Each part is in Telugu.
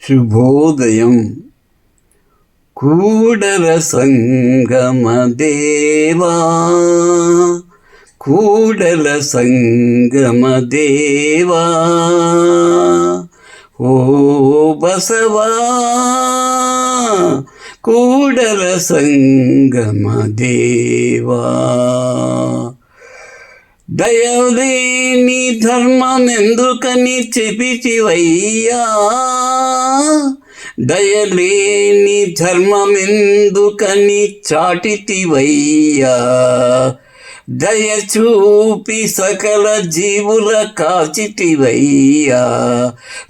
శుభోదయం. కూడల సంగమదేవా, కూడల సంగమదేవా, ఓ బసవా, కూడల సంగమదేవా. దయలేని ధర్మమెందుకని చెబితివయ్యా, దయలేని ధర్మమెందుకని చాటితివయ్యా. దయ చూపి సకల జీవుల కాచితివయ్యా,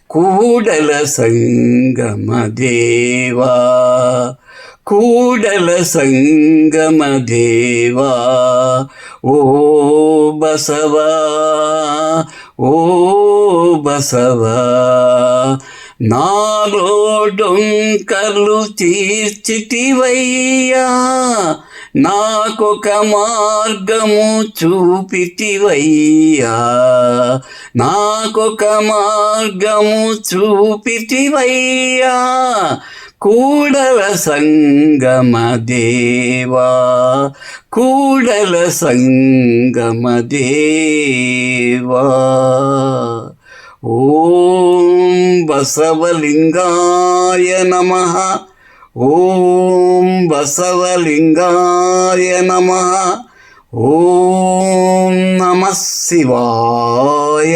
కూడల సంగమదేవా, కూడల సంగమదేవా, ఓ బసవా, ఓ బసవా. నాలో డొంకలు తీర్చితివయ్యా, నాకొక మార్గము చూపితివయ్యా, నాకొక మార్గము చూపితివయ్యా, కూడల సంగమదేవా, కూడల సంగమదేవా. ఓం బసవలింగాయ నమః, ఓం బసవలింగాయ నమః, ఓం నమః శివాయ.